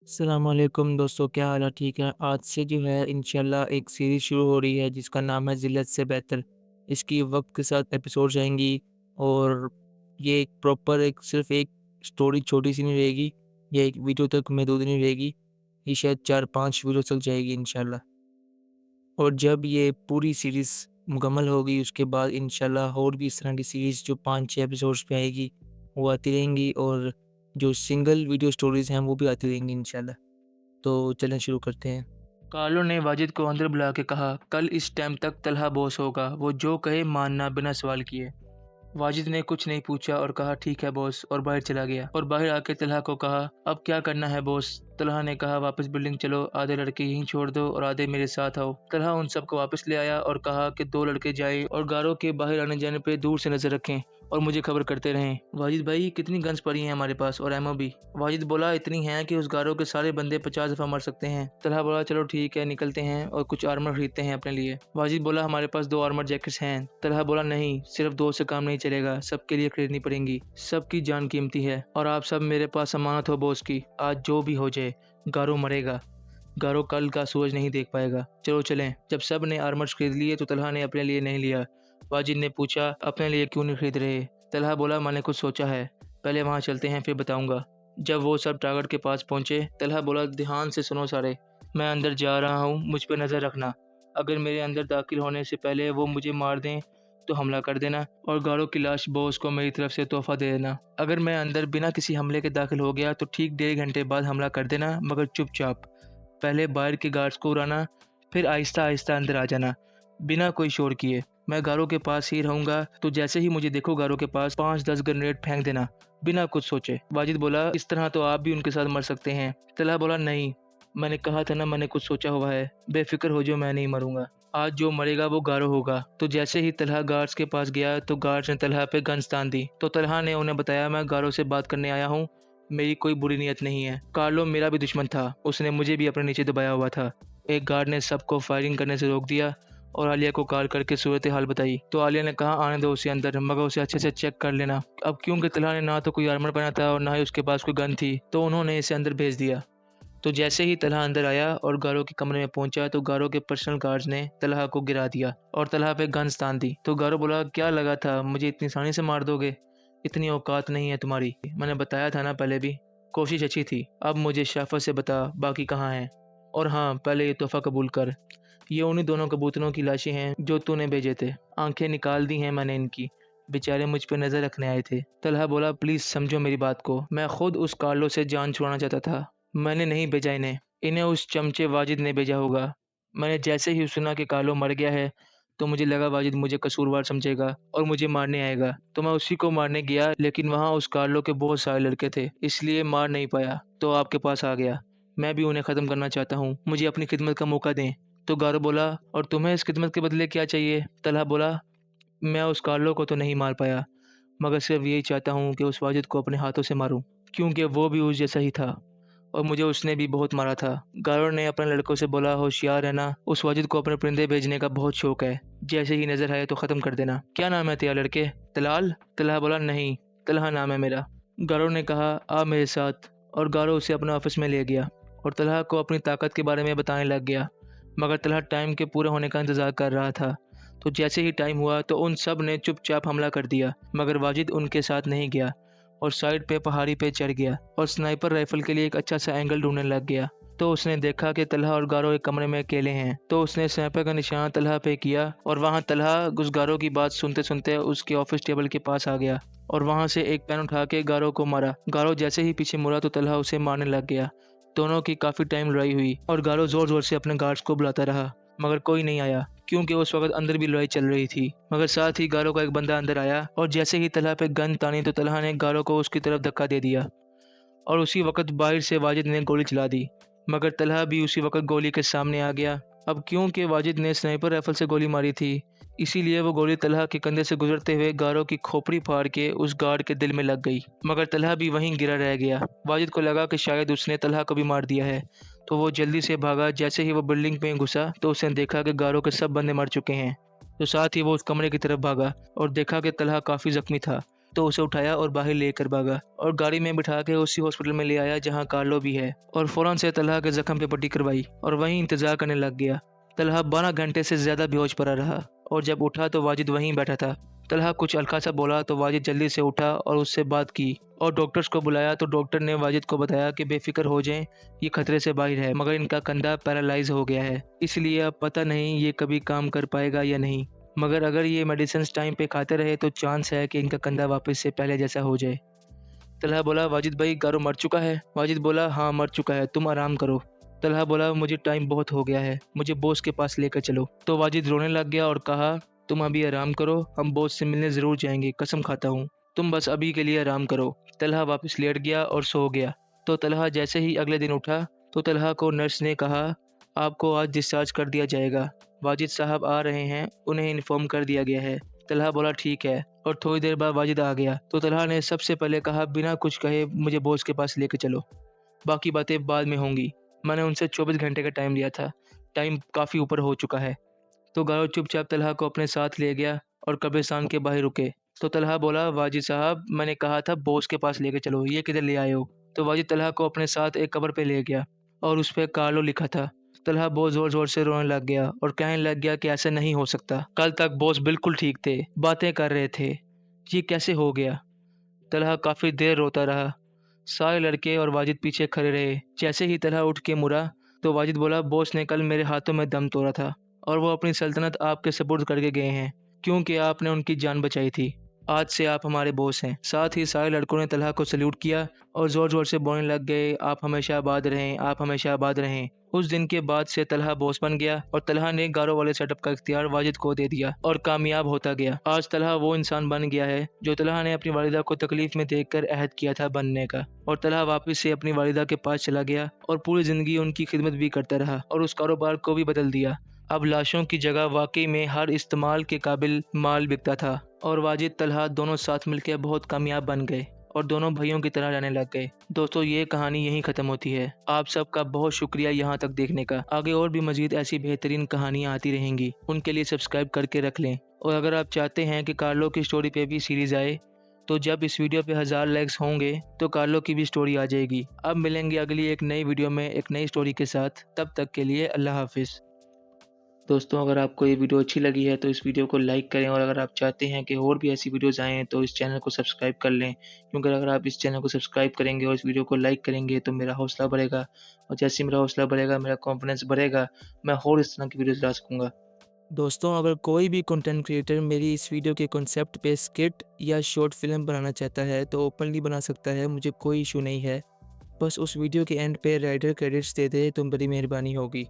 अस्सलामुअलैकुम दोस्तों, क्या हाल है? ठीक है। आज से जो है इंशाल्लाह एक सीरीज़ शुरू हो रही है जिसका नाम है ज़िल्लत से बेहतर। इसकी वक़्त के साथ एपिसोड्स आएँगी और ये एक प्रॉपर एक सिर्फ़ एक स्टोरी छोटी-सी नहीं रहेगी, ये एक वीडियो तक महदूद नहीं रहेगी। ये शायद 4-5 वीडियो तक जाएगी इंशाल्लाह। और जब ये पूरी सीरीज़ मुकम्मल होगी उसके बाद इंशाल्लाह और भी इस तरह की सीरीज़ जो 5-6 एपिसोड्स पे आएगी, वो आती रहेंगी और जो सिंगल वीडियो स्टोरीज़ हैं वो भी आती रहेंगी इंशाल्लाह। तो चलें शुरू करते हैं। कार्लो ने वाजिद को अंदर बुला के कहा, कल इस टाइम तक तलहा बॉस होगा, वो जो कहे मानना बिना सवाल किए। वाजिद ने कुछ नहीं पूछा और कहा ठीक है बॉस, और बाहर चला गया और बाहर आके तलहा को कहा, अब क्या करना है बॉस? तलहा ने कहा, वापस बिल्डिंग चलो, आधे लड़के यहीं छोड़ दो और आधे मेरे साथ आओ। तलहा उन सबको वापस ले आया और कहा कि 2 लड़के जाएं और गारों के बाहर आने जाने पे दूर से नजर रखें और मुझे खबर करते रहें। वाजिद भाई, कितनी गन्स पड़ी हैं हमारे पास और एमओ भी? वाजिद बोला, इतनी हैं कि उस गारों के सारे बंदे 50 दफा मर सकते हैं। तलहा बोला, चलो ठीक है, निकलते हैं और कुछ आर्मर खरीदते हैं अपने लिए। वाजिद बोला, हमारे पास 2 आर्मर जैकेट्स हैं। तलहा बोला, नहीं, सिर्फ 2 से काम नहीं चलेगा, सबके लिए खरीदनी पड़ेंगी। सबकी जान कीमती है और आप सब मेरे पास अमानत हो बॉस की। आज जो भी हो जाए, गारो मरेगा। गारो कल का सूरज नहीं देख पाएगा। चलो चलें। जब सब ने आर्मर्स खरीद लिए तो तलहा ने अपने लिए नहीं लिया। वाजिद ने पूछा, अपने लिए क्यों नहीं खरीद रहे? तलहा बोला, मैंने कुछ सोचा है, पहले वहाँ चलते हैं फिर बताऊंगा। जब वो सब टारगेट के पास पहुंचे, तलहा बोला, ध्यान से सुनो सारे, मैं अंदर जा रहा हूँ, मुझ पर नज़र रखना। अगर मेरे अंदर दाखिल होने से पहले वो मुझे मार दें तो हमला कर देना और गारों की लाश बॉस को मेरी तरफ से तोहफा दे देना। अगर मैं अंदर बिना किसी हमले के दाखिल हो गया तो ठीक 1.5 घंटे बाद हमला कर देना, मगर चुपचाप। पहले बाहर के गार्ड्स को उड़ाना, फिर आहिस्ता आहिस्ता अंदर आ जाना, बिना कोई शोर किए। मैं गारों के पास ही रहूंगा, तो जैसे ही मुझे देखो गारों के पास 5-10 ग्रेनेड फेंक देना, बिना कुछ सोचे। वाजिद बोला, इस तरह तो आप भी उनके साथ मर सकते हैं। तलहा बोला, नहीं, मैंने कहा था ना, मैंने कुछ सोचा हुआ है, बेफिक्र हो जाओ, मैं नहीं मरूंगा। आज जो मरेगा वो गारो होगा। तो जैसे ही तलहा गार्ड्स के पास गया तो गार्ड्स ने तलहा पे गन्स तान दी। तो तलहा ने उन्हें बताया, मैं गारो से बात करने आया हूँ, मेरी कोई बुरी नीयत नहीं है। कार्लो मेरा भी दुश्मन था, उसने मुझे भी अपने नीचे दबाया हुआ था। एक गार्ड ने सबको फायरिंग करने से रोक दिया और आलिया को कॉल करके सूरत हाल बताई। तो आलिया ने कहा, आने दो उसे अंदर, मगर उसे अच्छे से चेक कर लेना। अब क्योंकि तलहा ने ना तो कोई आर्मर पहना था और ना ही उसके पास कोई गन थी, तो उन्होंने इसे अंदर भेज दिया। तो जैसे ही तलहा अंदर आया और गारो के कमरे में पहुंचा तो गारो के पर्सनल गार्ड्स ने तलहा को गिरा दिया और तलहा पे गन्स तान दी। तो गारो बोला, क्या लगा था मुझे इतनी आसानी से मार दोगे? इतनी औकात नहीं है तुम्हारी, मैंने बताया था ना पहले भी। कोशिश अच्छी थी, अब मुझे शराफत से बता बाकी कहाँ हैं। और हाँ, पहले ये तोहफा कबूल कर, ये उन्हीं दोनों कबूतरों की लाशें हैं जो तूने भेजे थे। आंखें निकाल दी हैं मैंने इनकी, बेचारे मुझ पे नजर रखने आए थे। तलहा बोला, प्लीज समझो मेरी बात को, मैं खुद उस कार्लो से जान छुड़ाना चाहता था, मैंने नहीं भेजा इन्हें, इन्हें उस चमचे वाजिद ने भेजा होगा। मैंने जैसे ही सुना कि कार्लो मर गया है तो मुझे लगा वाजिद मुझे कसूरवार समझेगा और मुझे मारने आएगा, तो मैं उसी को मारने गया, लेकिन वहाँ उस कार्लो के बहुत सारे लड़के थे, इसलिए मार नहीं पाया, तो आपके पास आ गया। मैं भी उन्हें ख़त्म करना चाहता हूँ, मुझे अपनी खिदमत का मौका दें। तो गारो बोला, और तुम्हें इस खिदमत के बदले क्या चाहिए? तलहा बोला, मैं उस कार्लो को तो नहीं मार पाया, मगर सिर्फ यही चाहता हूँ कि उस वाजिद को अपने हाथों से मारूं, क्योंकि वो भी उस जैसा ही था और मुझे उसने भी बहुत मारा था। गारो ने अपने लड़कों से बोला, होशियार रहना, उस वाजिद को अपने परिंदे भेजने का बहुत शौक है, जैसे ही नजर आए तो खत्म कर देना। क्या नाम है तेरा लड़के? तलाल? तलहा बोला, नहीं, तलहा नाम है मेरा। गारो ने कहा, आ मेरे साथ, और गारो उसे अपने ऑफिस में ले गया और तलहा को अपनी ताकत के बारे में बताने लग गया, मगर तलहा टाइम के पूरे होने का इंतजार कर रहा था। तो जैसे ही टाइम हुआ तो उन सब ने चुपचाप हमला कर दिया, मगर वाजिद उनके साथ नहीं गया और साइड पे पहाड़ी पे चढ़ गया और स्नाइपर राइफल के लिए एक अच्छा सा एंगल ढूंढने लग गया। तो उसने देखा कि तलहा और गारो एक कमरे में अकेले हैं, तो उसने स्नाइपर का निशान तलहा पे किया और वहां तलहा उस गारो की बात सुनते सुनते उसके ऑफिस टेबल के पास आ गया और वहां से एक पेन उठा के गारो को मारा। गारो जैसे ही पीछे मुड़ा तो तलहा उसे मारने लग गया। दोनों की काफी टाइम लड़ाई हुई और गारो जोर जोर से अपने गार्ड्स को बुलाता रहा, मगर कोई नहीं आया, क्योंकि उस वक्त अंदर भी लड़ाई चल रही थी। मगर साथ ही गारो का एक बंदा अंदर आया और जैसे ही तलहा पे गन तानी तो तलहा ने गारो को उसकी तरफ धक्का दे दिया और उसी वक्त बाहर से वाजिद ने गोली चला दी, मगर तलहा भी उसी वक्त गोली के सामने आ गया। अब क्योंकि वाजिद ने स्नाइपर राइफल से गोली मारी थी, इसीलिए वो गोली तलहा के कंधे से गुजरते हुए गारो की खोपड़ी फाड़ के उस गार्ड के दिल में लग गई, मगर तलहा भी वहीं गिरा रह गया। वाजिद को लगा कि शायद उसने तलहा को भी मार दिया है, तो वो जल्दी से भागा। जैसे ही वो बिल्डिंग में घुसा तो उसने देखा कि गारो के सब बंदे मर चुके हैं। तो साथ ही वो उस कमरे की तरफ भागा और देखा कि तलहा काफ़ी जख्मी था। तो उसे उठाया और बाहर लेकर भागा और गाड़ी में बिठा के उसी हॉस्पिटल में ले आया जहाँ कार्लो भी है और फौरन से तलहा के जख्म पे पट्टी करवाई और वहीं इंतजार करने लग गया। तलहा 12 घंटे से ज्यादा बेहोश पड़ा रहा और जब उठा तो वाजिद वहीं बैठा था। तलहा कुछ हल्का सा बोला तो वाजिद जल्दी से उठा और उससे बात की और डॉक्टर्स को बुलाया तो डॉक्टर ने वाजिद को बताया कि बेफिक्र हो जाएं, ये खतरे से बाहर है मगर इनका कंधा पैरालाइज हो गया है, इसलिए अब पता नहीं ये कभी काम कर पाएगा या नहीं, मगर अगर ये मेडिसिन टाइम पे खाते रहे तो चांस है कि इनका कंधा वापस से पहले जैसा हो जाए। तलहा बोला, वाजिद भाई गारो मर चुका है? वाजिद बोला, हाँ मर चुका है, तुम आराम करो। तलहा बोला, मुझे टाइम बहुत हो गया है, मुझे बॉस के पास लेकर चलो। तो वाजिद रोने लग गया और कहा, तुम अभी आराम करो, हम बॉस से मिलने ज़रूर जाएंगे, कसम खाता हूँ, तुम बस अभी के लिए आराम करो। तलहा वापस लेट गया और सो गया। तो तलहा जैसे ही अगले दिन उठा तो तलहा को नर्स ने कहा, आपको आज डिस्चार्ज कर दिया जाएगा, वाजिद साहब आ रहे हैं, उन्हें इन्फॉर्म कर दिया गया है। तलहा बोला, ठीक है, और थोड़ी देर बाद वाजिद आ गया तो तलहा ने सबसे पहले कहा, बिना कुछ कहे मुझे बॉस के पास लेकर चलो, बाकी बातें बाद में होंगी। मैंने उनसे 24 घंटे का टाइम लिया था, टाइम काफ़ी ऊपर हो चुका है। तो गारो चुपचाप तलहा को अपने साथ ले गया और कब्रिस्तान के बाहर रुके। तो तलहा बोला, वाजिद साहब मैंने कहा था बॉस के पास लेके चलो, ये किधर ले आए हो? तो वाजिद तलहा को अपने साथ एक कब्र पे ले गया और उस पे कार्लो लिखा था। तलहा बहुत ज़ोर ज़ोर से रोने लग गया और कहने लग गया कि ऐसा नहीं हो सकता, कल तक बॉस बिल्कुल ठीक थे, बातें कर रहे थे, ये कैसे हो गया? तलहा काफ़ी देर रोता रहा। सारे लड़के और वाजिद पीछे खड़े रहे। जैसे ही तलहा उठ के मुड़ा तो वाजिद बोला, बॉस ने कल मेरे हाथों में दम तोड़ा था और वो अपनी सल्तनत आपके सुपुर्द करके गए हैं क्योंकि आपने उनकी जान बचाई थी। आज से आप हमारे बॉस हैं। साथ ही सारे लड़कों ने तलहा को सल्यूट किया और ज़ोर ज़ोर से बोलने लग गए, आप हमेशा आबाद रहें, आप हमेशा आबाद रहें। उस दिन के बाद से तलहा बॉस बन गया और तलहा ने गारो वाले सेटअप का इख्तियार वाजिद को दे दिया और कामयाब होता गया। आज तलहा वो इंसान बन गया है जो तलहा ने अपनी वालिदा को तकलीफ में देखकर अहद किया था बनने का, और तलहा वापस से अपनी वालिदा के पास चला गया और पूरी ज़िंदगी उनकी खिदमत भी करता रहा और उस कारोबार को भी बदल दिया। अब लाशों की जगह वाकई में हर इस्तेमाल के काबिल माल बिकता था और वाजिद तलहा दोनों साथ मिलकर बहुत कामयाब बन गए और दोनों भाइयों की तरह रहने लग गए। दोस्तों, ये कहानी यहीं ख़त्म होती है। आप सबका बहुत शुक्रिया यहाँ तक देखने का। आगे और भी मज़ीद ऐसी बेहतरीन कहानियाँ आती रहेंगी, उनके लिए सब्सक्राइब करके रख लें। और अगर आप चाहते हैं कि कार्लो की स्टोरी पे भी सीरीज़ आए तो जब इस वीडियो पे 1000 लाइक्स होंगे तो कार्लो की भी स्टोरी आ जाएगी। अब मिलेंगे अगली एक नई वीडियो में एक नई स्टोरी के साथ। तब तक के लिए अल्लाह हाफिज़। दोस्तों, अगर आपको ये वीडियो अच्छी लगी है तो इस वीडियो को लाइक करें और अगर आप चाहते हैं कि और भी ऐसी वीडियोज़ आएँ तो इस चैनल को सब्सक्राइब कर लें, क्योंकि अगर आप इस चैनल को सब्सक्राइब करेंगे और इस वीडियो को लाइक करेंगे तो मेरा हौसला बढ़ेगा और जैसे ही मेरा हौसला बढ़ेगा, मेरा कॉन्फिडेंस बढ़ेगा, मैं और इस तरह की वीडियोज़ ला सकूँगा। दोस्तों, अगर कोई भी कंटेंट क्रिएटर मेरी इस वीडियो के कॉन्सेप्ट पे स्किट या शॉर्ट फिल्म बनाना चाहता है तो ओपनली बना सकता है, मुझे कोई इशू नहीं है। बस उस वीडियो के एंड पे राइटर क्रेडिट्स दे दे तो बड़ी मेहरबानी होगी।